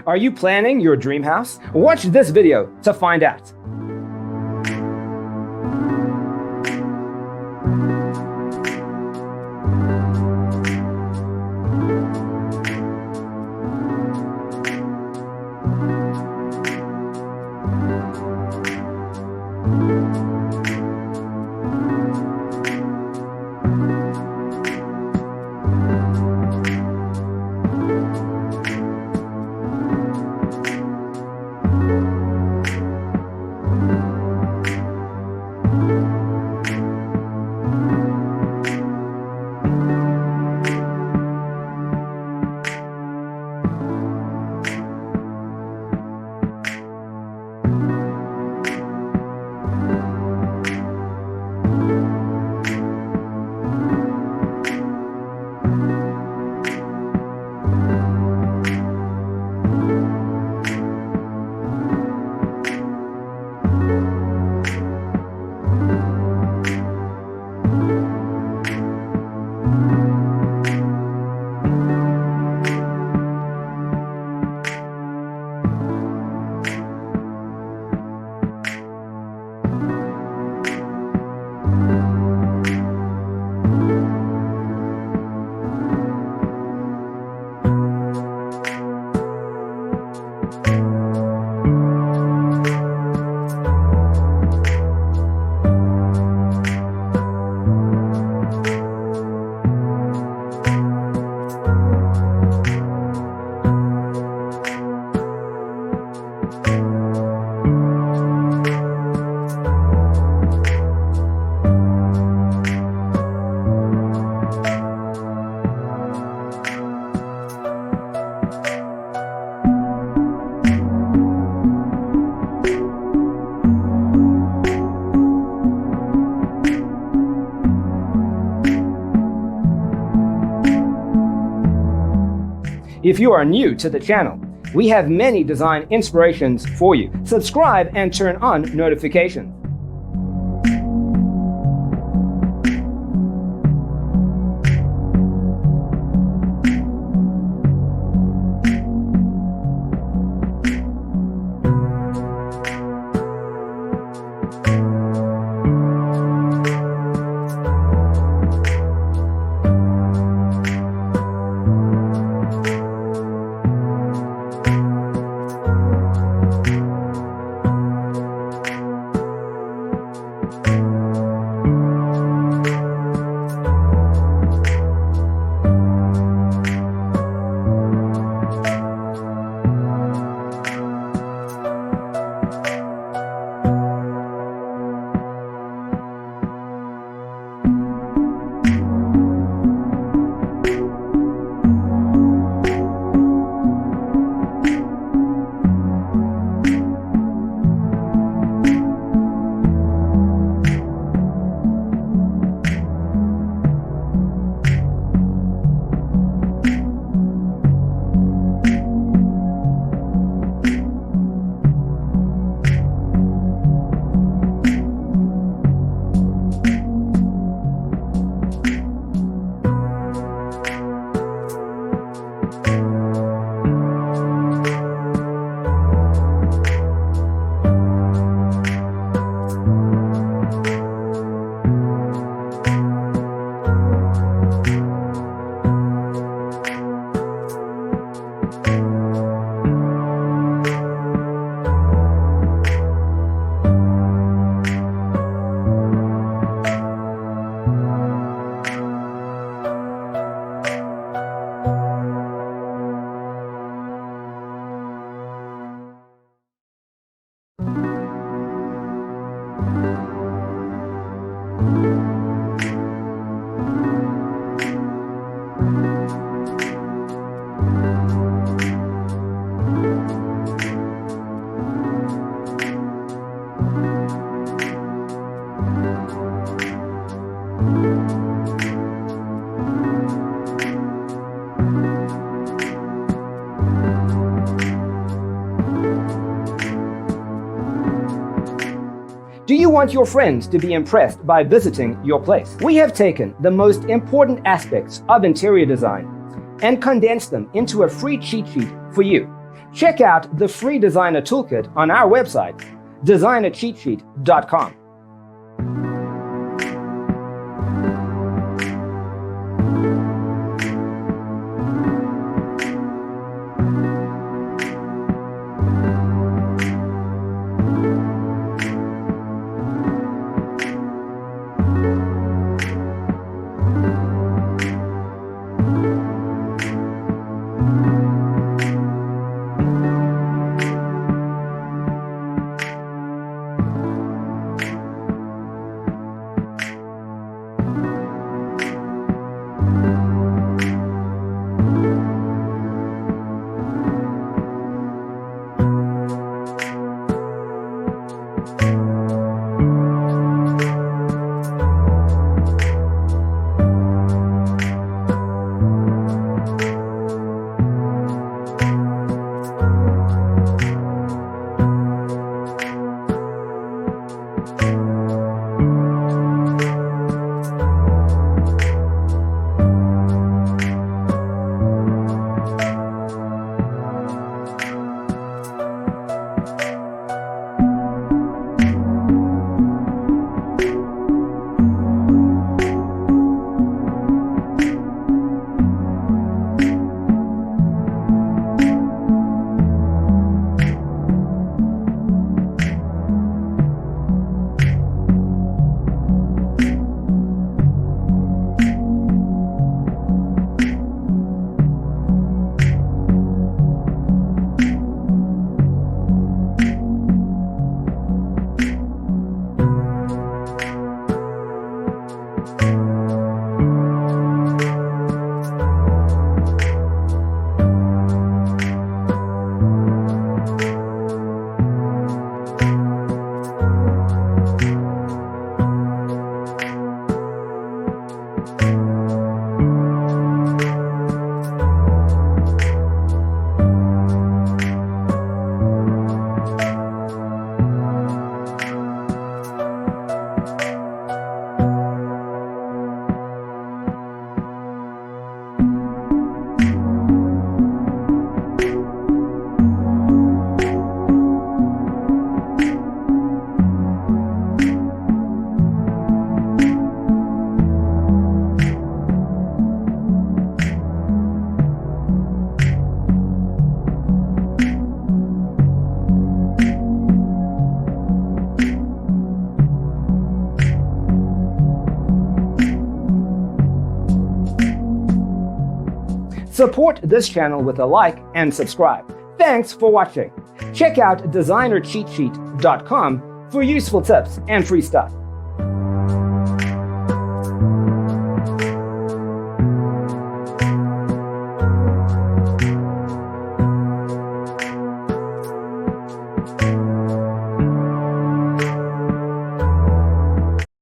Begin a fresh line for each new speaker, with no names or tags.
Are you planning your dream house? Watch this video to find out. If you are new to the channel, we have many design inspirations for you. Subscribe and turn on notifications. Do you want your friends to be impressed by visiting your place? We have taken the most important aspects of interior design and condensed them into a free cheat sheet for you. Check out the free designer toolkit on our website, designercheatsheet.com. Support this channel with a like and subscribe. Thanks for watching. Check out designercheatsheet.com for useful tips and free stuff.